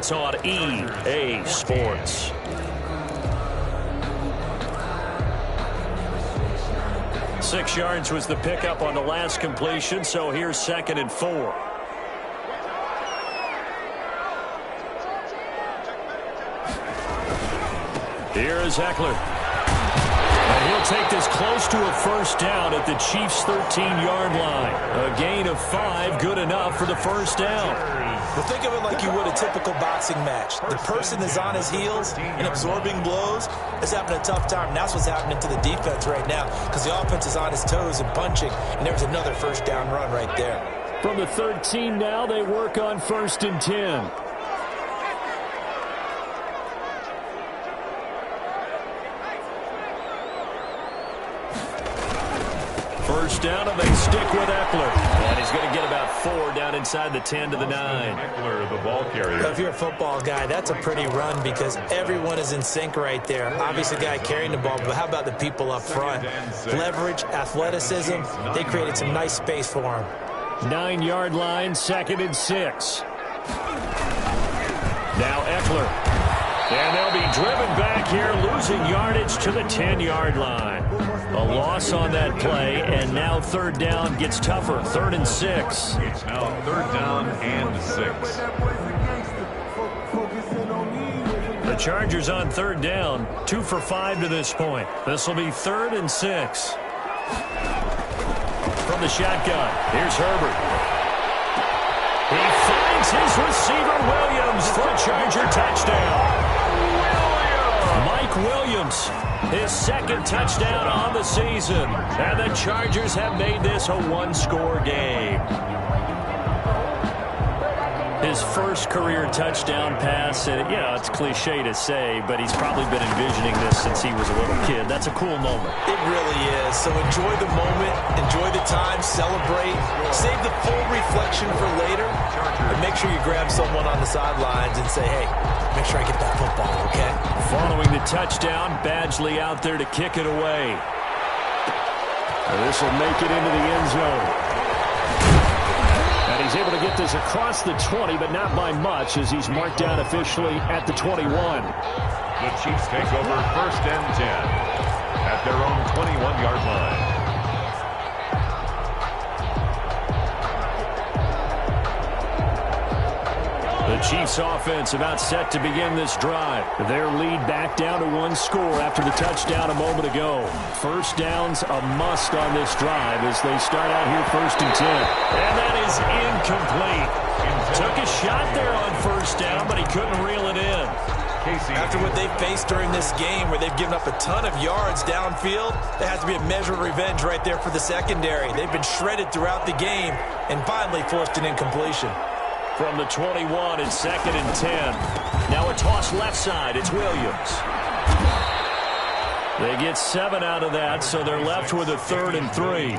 It's on EA Sports. Six yards was the pickup on the last completion, so here's 2nd and 4. Here is Eckler. And he'll take this close to a first down at the Chiefs' 13-yard line. A gain of 5, good enough for the first down. Well, think of it like you would a typical boxing match. The person is on his heels and absorbing blows is having a tough time. And that's what's happening to the defense right now because the offense is on his toes and punching. And there's another first down run right there. From the 13 now, they work on 1st and 10. First down, and they stick with Eckler. And he's going to get about 4 down inside the 10 to the 9. Eckler, the ball carrier. If you're a football guy, that's a pretty run because everyone is in sync right there. Obviously, the guy carrying the ball, but how about the people up front? Leverage, athleticism, they created some nice space for him. 9-yard line, 2nd and 6. Now Eckler. And they'll be driven back here, losing yardage to the 10-yard line. A loss on that play, and now 3rd down gets tougher. 3rd and 6. It's now 3rd down and 6. The Chargers on 3rd down, 2 for 5 to this point. This will be 3rd and 6. From the shotgun, here's Herbert. He finds his receiver, Williams, for a Charger touchdown. Mike Williams, his 2nd touchdown on the season. And the Chargers have made this a 1-score game. His first career touchdown pass, and yeah, it's cliche to say, but he's probably been envisioning this since he was a little kid. That's a cool moment. It really is. So enjoy the moment, enjoy the time, celebrate, save the full reflection for later, and make sure you grab someone on the sidelines and say, hey, make sure I get that football, okay? Following the touchdown, Badgley out there to kick it away. This will make it into the end zone. And he's able to get this across the 20, but not by much as he's marked down officially at the 21. The Chiefs take over 1st and 10 at their own 21-yard line. The Chiefs offense about set to begin this drive. Their lead back down to 1 score after the touchdown a moment ago. First down's a must on this drive as they start out here 1st and 10. And that is incomplete. Took a shot there on 1st down, but he couldn't reel it in. After what they've faced during this game where they've given up a ton of yards downfield, there has to be a measure of revenge right there for the secondary. They've been shredded throughout the game and finally forced an incompletion. From the 21, it's 2nd and 10. Now a toss left side. It's Williams. They get 7 out of that, so they're left with a 3rd and 3.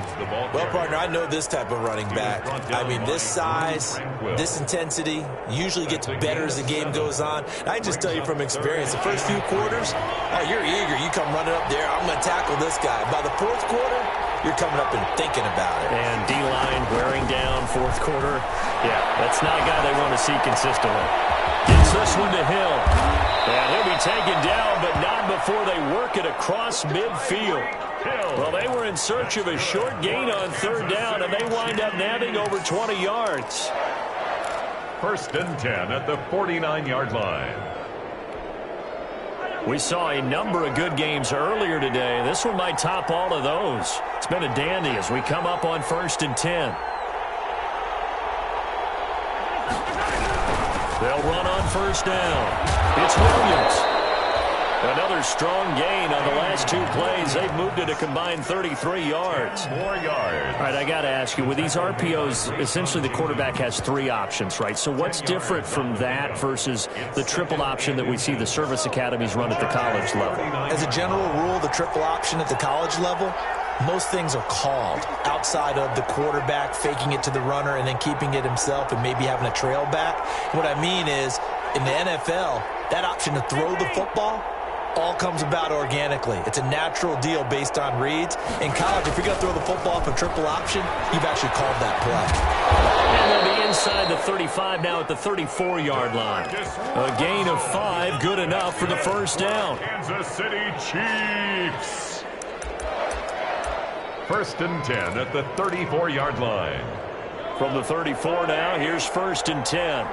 Well, partner, I know this type of running back. I mean, this size, this intensity usually gets better as the game goes on. I can just tell you from experience, the first few quarters, oh, you're eager. You come running up there, I'm going to tackle this guy. By the 4th quarter, you're coming up and thinking about it. And D-line wearing down 4th quarter. Yeah, that's not a guy they want to see consistently. Gets this one to Hill. And he'll be taken down, but not before they work it across midfield. Well, they were in search of a short gain on 3rd down, and they wind up nabbing over 20 yards. 1st and 10 at the 49-yard line. We saw a number of good games earlier today. This one might top all of those. It's been a dandy as we come up on 1st and 10. They'll run on 1st down. It's Williams. Another strong gain on the last 2 plays. They've moved it a combined 33 yards. 4 yards. All right, I got to ask you, with these RPOs, essentially the quarterback has 3 options, right? So what's different from that versus the triple option that we see the service academies run at the college level? As a general rule, the triple option at the college level, most things are called outside of the quarterback faking it to the runner and then keeping it himself and maybe having a trail back. What I mean is, in the NFL, that option to throw the football all comes about organically. It's a natural deal based on reads. In college, if you're going to throw the football off a triple option, you've actually called that play. And they'll be inside the 35 now at the 34-yard line. A gain of 5, good enough for the first down. Kansas City Chiefs. First and 10 at the 34-yard line. From the 34 now, here's first and 10.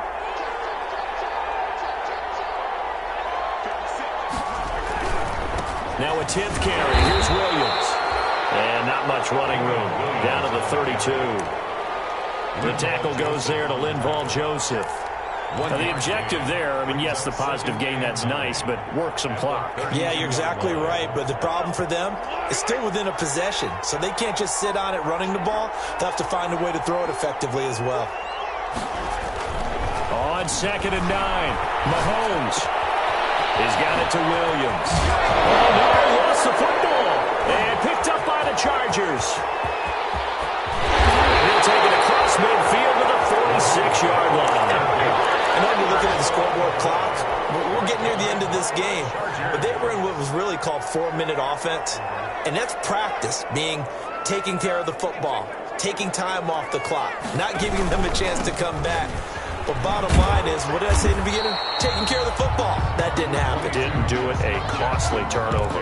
Now a 10th carry. Here's Williams. And not much running room. Down to the 32. The tackle goes there to Linval Joseph. The objective there, I mean, yes, the positive gain, that's nice, but work some clock. Yeah, you're exactly right, but the problem for them is still within a possession, so they can't just sit on it running the ball. They'll have to find a way to throw it effectively as well. On 2nd and 9, Mahomes. He's got it to Williams. Oh, no, he lost the football. And picked up by the Chargers. He'll take it across midfield to the 46-yard line. I know you're looking at the scoreboard clock, but we're getting near the end of this game. But they were in what was really called 4-minute offense. And that's practice, meaning taking care of the football, taking time off the clock, not giving them a chance to come back. But bottom line is, what did I say in the beginning? Taking care of the football. That didn't happen. Didn't do it. A costly turnover.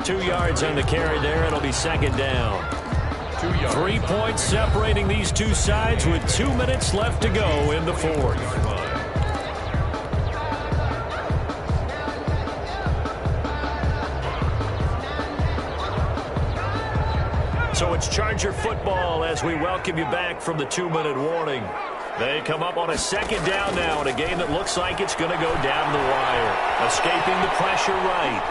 2 yards on the carry there. It'll be second down. 3 points separating these two sides with 2 minutes left to go in the fourth. So it's Charger football as we welcome you back from the 2-minute warning. They come up on a second down now in a game that looks like it's going to go down the wire. Escaping the pressure right.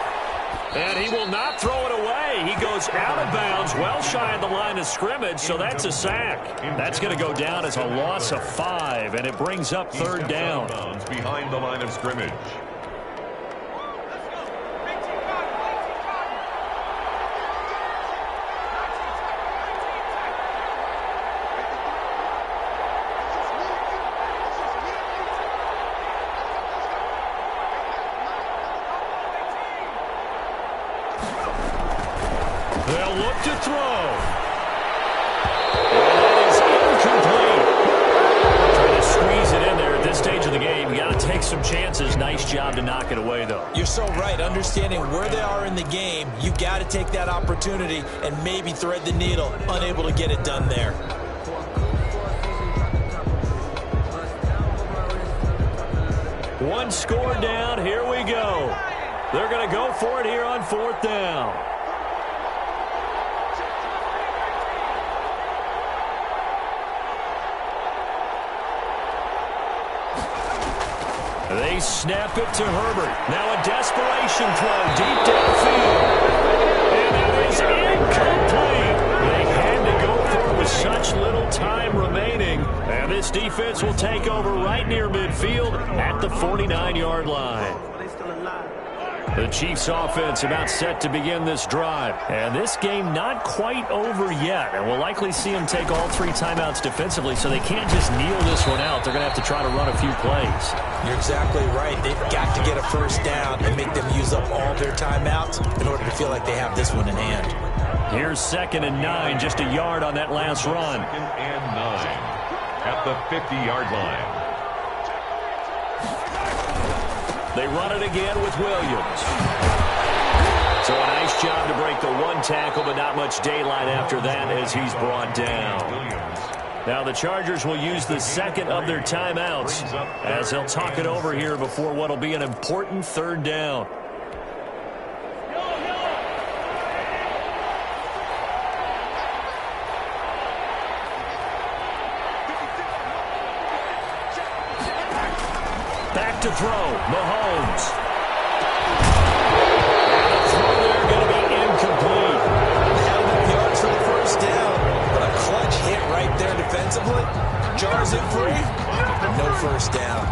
And he will not throw it away. He goes out of bounds, well shy of the line of scrimmage, so that's a sack. That's going to go down as a loss of 5, and it brings up third down. Behind the line of scrimmage. They'll look to throw. And it is incomplete. Trying to squeeze it in there at this stage of the game. You got to take some chances. Nice job to knock it away, though. You're so right. Understanding where they are in the game, you got to take that opportunity and maybe thread the needle. Unable to get it done there. One score down. Here we go. They're going to go for it here on fourth down. They snap it to Herbert. Now a desperation throw deep downfield. And it is incomplete. They had to go for it with such little time remaining. And this defense will take over right near midfield at the 49-yard line. The Chiefs offense about set to begin this drive. And this game not quite over yet. And we'll likely see them take all 3 timeouts defensively, so they can't just kneel this one out. They're going to have to try to run a few plays. You're exactly right. They've got to get a first down and make them use up all their timeouts in order to feel like they have this one in hand. Here's 2nd and 9, just a yard on that last run. 2nd and 9 at the 50-yard line. They run it again with Williams. So a nice job to break the 1 tackle, but not much daylight after that as he's brought down. Now the Chargers will use the 2nd of their timeouts as they'll talk it over here before what will be an important third down. Back to throw, Mahomes. And the throw there going to be incomplete. Held yards for the first down, but a clutch hit right there defensively. Jars it free, but no first down.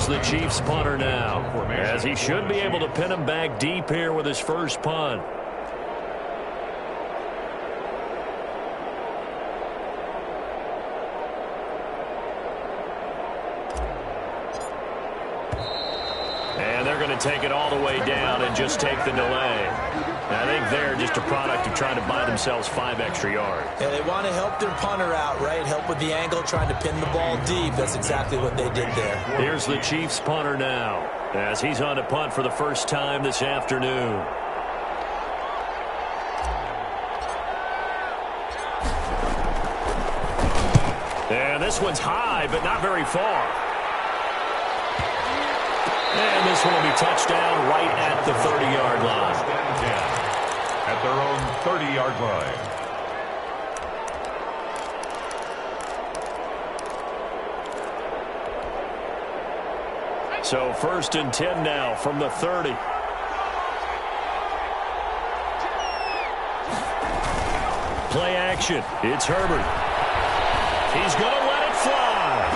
the Chiefs punter now, as he should be able to pin him back deep here with his first punt. And they're going to take it all the way down and just take the delay. I think they're just a product of trying to buy themselves 5 extra yards. Yeah, they want to help their punter out, right? Help with the angle, trying to pin the ball deep. That's exactly what they did there. Here's the Chiefs punter now, as he's on to punt for the first time this afternoon. And this one's high, but not very far. And this one will be touchdown right at the 30-yard line. At their own 30-yard line. So 1st and 10 now from the 30. Play action. It's Herbert. He's going to let it fly.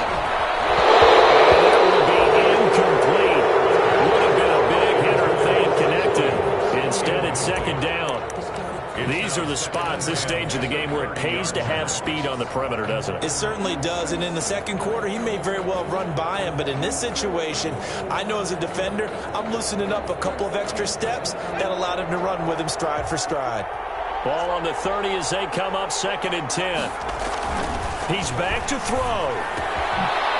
And that will be incomplete. Would have been a big hitter if they had connected. Instead, it's 2nd down. These are the spots, this stage of the game, where it pays to have speed on the perimeter, doesn't it? It certainly does, and in the second quarter, he may very well run by him, but in this situation, I know as a defender, I'm loosening up a couple of extra steps that allowed him to run with him stride for stride. Ball on the 30 as they come up 2nd and 10. He's back to throw.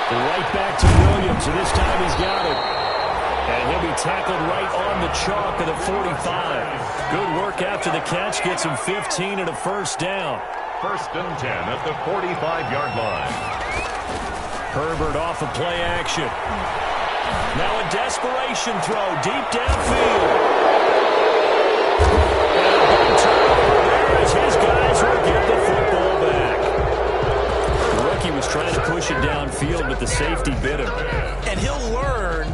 Right back to Williams, and this time he's got it. And he'll be tackled right on the chalk of the 45. Good work after the catch. Gets him 15 and a first down. 1st and 10 at the 45-yard line. Herbert off of play action. Now a desperation throw deep downfield. And a big turnover there as his guys will get the football back. The rookie was trying to push it downfield, but the safety bit him. And he'll learn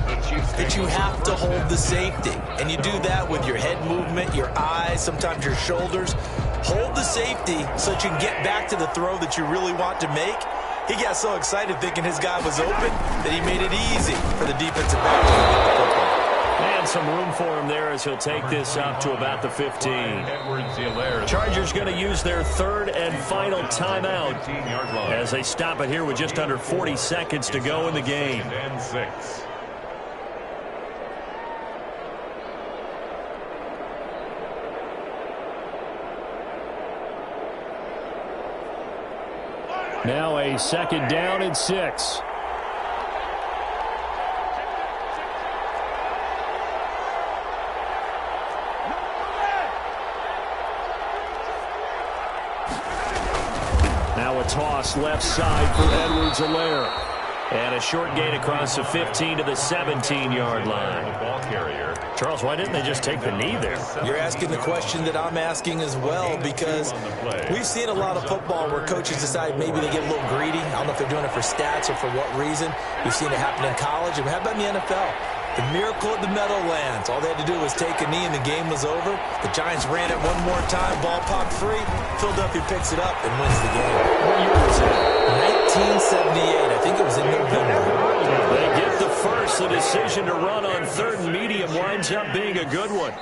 that you have to hold the safety. And you do that with your head movement, your eyes, sometimes your shoulders. Hold the safety so that you can get back to the throw that you really want to make. He got so excited thinking his guy was open that he made it easy for the defensive back to get the football. And some room for him there as he'll take this up to about the 15. Chargers going to use their 3rd and final timeout as they stop it here with just under 40 seconds to go in the game. Now a 2nd down and 6. Now a toss left side for Edwards-Helaire. And a short gain across the 15 to the 17-yard line. Ball carrier. Charles, why didn't they just take the knee there? You're asking the question that I'm asking as well, because we've seen a lot of football where coaches decide maybe they get a little greedy. I don't know if they're doing it for stats or for what reason. We've seen it happen in college. And how about in the NFL? The miracle at the Meadowlands. All they had to do was take a knee and the game was over. The Giants ran it one more time. Ball popped free. Philadelphia picks it up and wins the game. What year was that? 1978. I think it was in November. They get the first. The decision to run on 3rd and medium winds up being a good one.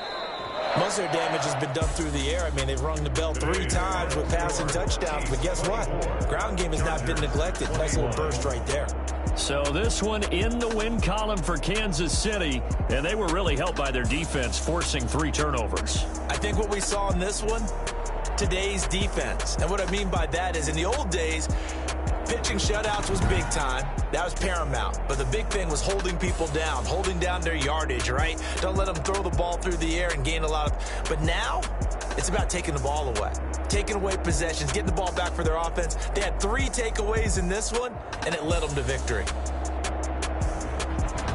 Most of their damage has been done through the air. I mean, they've rung the bell 3 times with passing touchdowns. But guess what? Ground game has not been neglected. Nice little burst right there. So this one in the win column for Kansas City, and they were really helped by their defense, forcing 3 turnovers. I think what we saw in this one, today's defense. And what I mean by that is in the old days, pitching shutouts was big time. That was paramount. But the big thing was holding people down, holding down their yardage, right? Don't let them throw the ball through the air and gain a lot of... But now, it's about taking the ball away. Taking away possessions, getting the ball back for their offense. They had 3 takeaways in this one, and it led them to victory.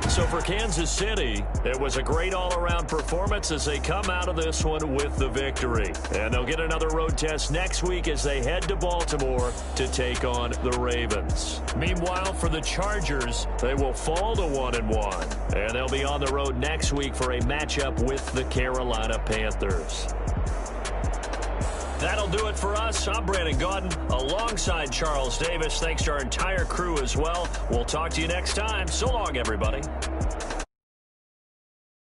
So for Kansas City, it was a great all-around performance as they come out of this one with the victory. And they'll get another road test next week as they head to Baltimore to take on the Ravens. Meanwhile, for the Chargers, they will fall to 1-1. And they'll be on the road next week for a matchup with the Carolina Panthers. That'll do it for us. I'm Brandon Gaudin alongside Charles Davis. Thanks to our entire crew as well. We'll talk to you next time. So long, everybody.